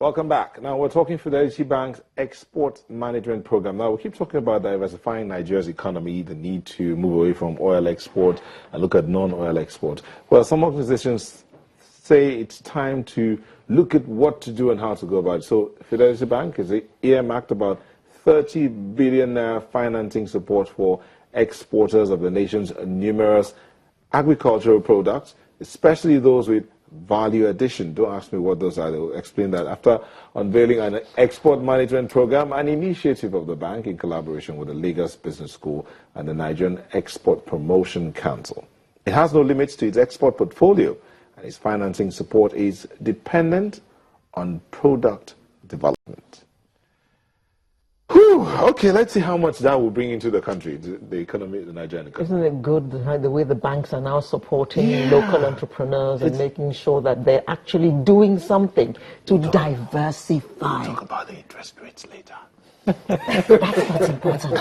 Welcome back. Now, we're talking Fidelity Bank's export management program. Now, we keep talking about diversifying Nigeria's economy, the need to move away from oil export and look at non-oil export. Well, some organizations say it's time to look at what to do and how to go about it. So, Fidelity Bank is earmarked about 30 billion naira financing support for exporters of the nation's numerous agricultural products, especially those with value addition. Don't ask me what those are. They'll explain that after unveiling an export management program, an initiative of the bank in collaboration with the Lagos Business School and the Nigerian Export Promotion Council. It has no limits to its export portfolio, and its financing support is dependent on product development. Whew, okay, let's see how much that will bring into the country, the economy, the Nigerian economy. Isn't it good the way the banks are now supporting local entrepreneurs and making sure that they're actually doing something to diversify? We'll talk about the interest rates later. That's important.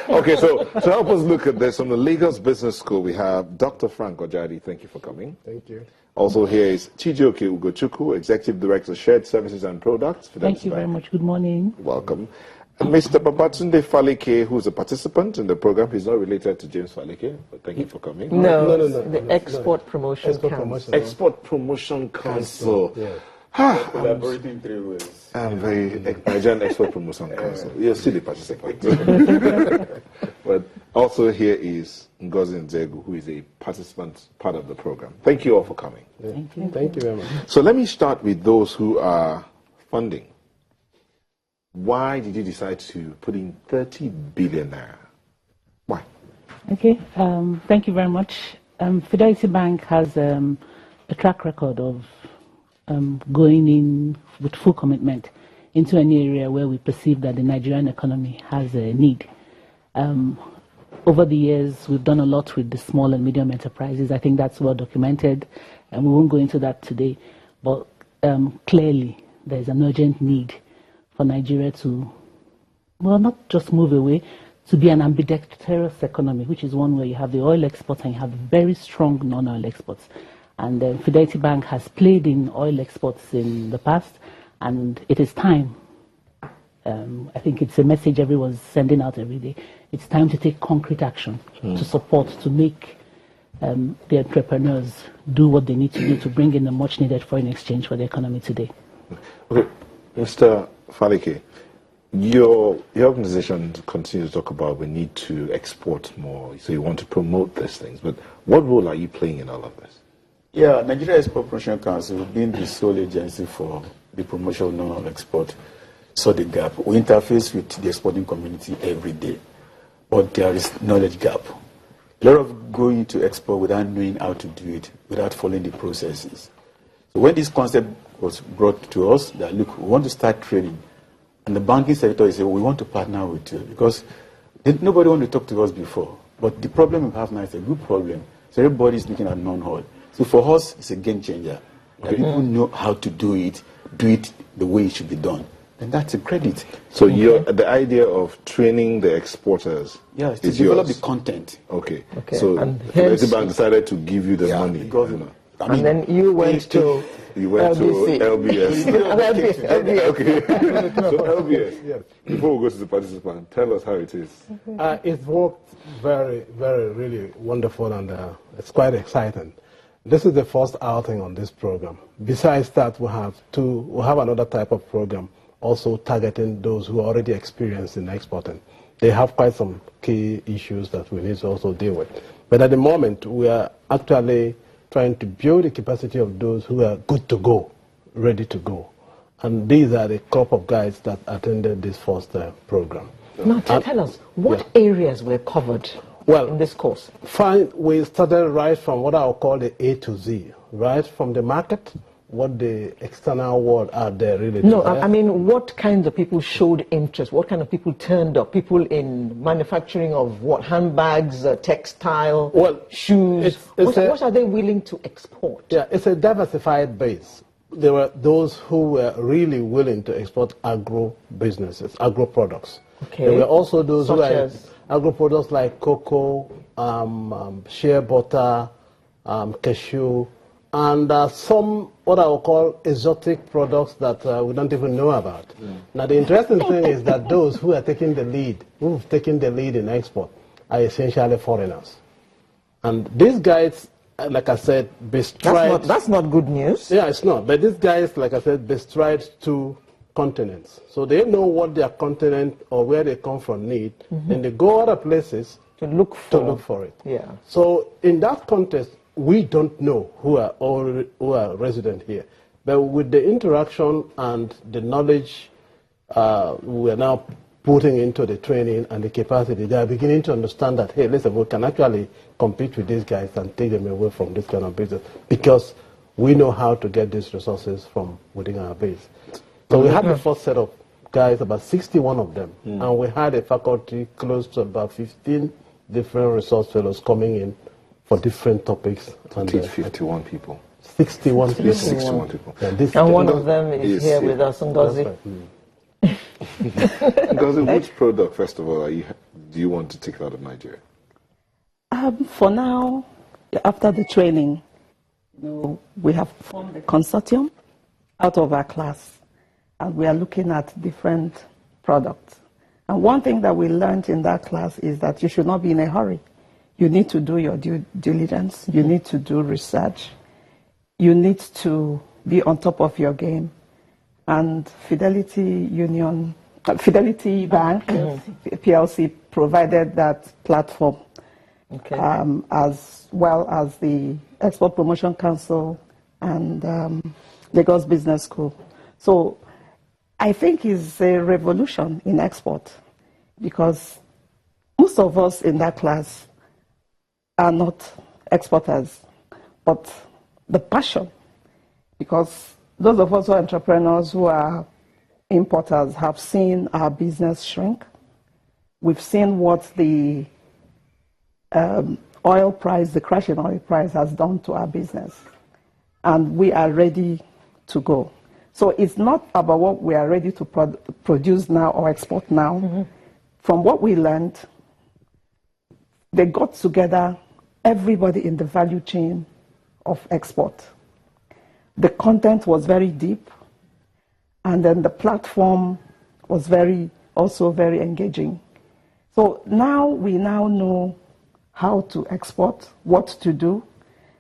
Okay, so to help us look at this, from the Lagos Business School, we have Dr. Frank Ojadi. Thank you for coming. Thank you. Also here is Chijioke Ugochukwu, Executive Director, Shared Services and Products. Thank you very much. Good morning. Welcome. And Mr. Babatunde Faleke, who's a participant in the program. He's not related to James Faleke, but thank you for coming. No. The Export Promotion Council. Export Promotion Council. Yeah. Collaborating 3 ways. I'm very Nigerian Export Promotion Council. You're still a participant. But also here is Ngozi Nzegu, who is a participant, part of the program. Thank you all for coming. Yeah. Thank you. Thank you very much. So let me start with those who are funding. Why did you decide to put in 30 billion naira? Why? Okay. Thank you very much. Fidelity Bank has a track record of going in with full commitment into an area where we perceive that the Nigerian economy has a need. Over the years, we've done a lot with the small and medium enterprises. I think that's well documented, and we won't go into that today. But clearly, there's an urgent need for Nigeria to, well, not just move away, to be an ambidextrous economy, which is one where you have the oil exports and you have very strong non-oil exports. And Fidelity Bank has played in oil exports in the past, and it is time. I think it's a message everyone's sending out every day. It's time to take concrete action to support, to make the entrepreneurs do what they need to do to bring in the much needed foreign exchange for the economy today. Okay, Mr. Faleke, your organization continues to talk about we need to export more, so you want to promote these things, but what role are you playing in all of this? Yeah, Nigeria Export Promotion Council, being the sole agency for the promotion of non-oil export, saw the gap. We interface with the exporting community every day, but there is knowledge gap. A lot of going to export without knowing how to do it, without following the processes. So when this concept was brought to us, that look, we want to start trading, and the banking sector said, we want to partner with you, because nobody wanted to talk to us before. But the problem we have now is a good problem. So everybody is looking at non-oil. So for us, it's a game changer. That people know how to do it the way it should be done. And that's a credit. So the idea of training the exporters is to is develop yours. the content. Okay. So Fidelity Bank decided to give you the money. Because, and then you went to LBS. LBS. Okay. So LBS, yes. Before we go to the participant, tell us how it is. It's worked very, very, really wonderful, and it's quite exciting. This is the first outing on this program. Besides that, we have another type of program also targeting those who are already experienced in exporting. They have quite some key issues that we need to also deal with. But at the moment, we are actually trying to build the capacity of those who are good to go, ready to go. And these are the crop of guys that attended this first program. Now tell us, what areas were covered in this course? Fine, we started right from what I'll call the A to Z, right from the market, what the external world out there really No, desire. I mean, what kinds of people showed interest? What kind of people turned up? People in manufacturing of what? Handbags, textile, shoes? What are they willing to export? Yeah, it's a diversified base. There were those who were really willing to export agro businesses, agro products. Okay. There were also those Such who as agro products like cocoa, shea butter, cashew, and some what I will call exotic products that we don't even know about. Now the interesting thing is that those who are taking the lead, who've taken the lead in export, are essentially foreigners. And these guys, like I said, bestride... That's not good news. Yeah, it's not. But these guys, like I said, bestride 2 continents. So they know what their continent or where they come from need, and they go other places to look for it. Yeah. So in that context, we don't know who are resident here. But with the interaction and the knowledge we are now putting into the training and the capacity, they are beginning to understand that, hey, listen, we can actually compete with these guys and take them away from this kind of business because we know how to get these resources from within our base. So we had the first set of guys, about 61 of them, and we had a faculty close to about 15 different resource fellows coming in for different topics. And 51 people. 61 people. 61 people. And one of them is here with us, Ngozi. Ngozi, which product, first of all, do you want to take out of Nigeria? For now, after the training, we have formed a consortium out of our class, and we are looking at different products. And one thing that we learned in that class is that you should not be in a hurry. You need to do your due diligence. You need to do research. You need to be on top of your game. And Fidelity Bank, PLC, provided that platform, as well as the Export Promotion Council and Lagos Business School. So I think it's a revolution in export because most of us in that class are not exporters, but the passion, because those of us who are entrepreneurs who are importers have seen our business shrink. We've seen what the oil price, the crash in oil price has done to our business. And we are ready to go. So it's not about what we are ready to produce now or export now. From what we learned, they got together everybody in the value chain of export. The content was very deep, and then the platform was also very engaging. So now we know how to export, what to do.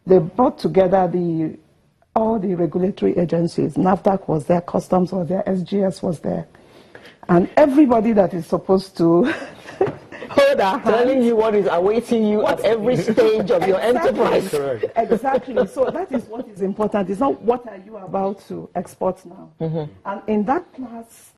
They brought together all the regulatory agencies. NAFDAC was there, Customs was there, SGS was there. And everybody that is supposed to hold our hands. Telling you what is awaiting you at every stage of your enterprise. Correct. Exactly. So that is what is important. It's not what are you about to export now. And in that class,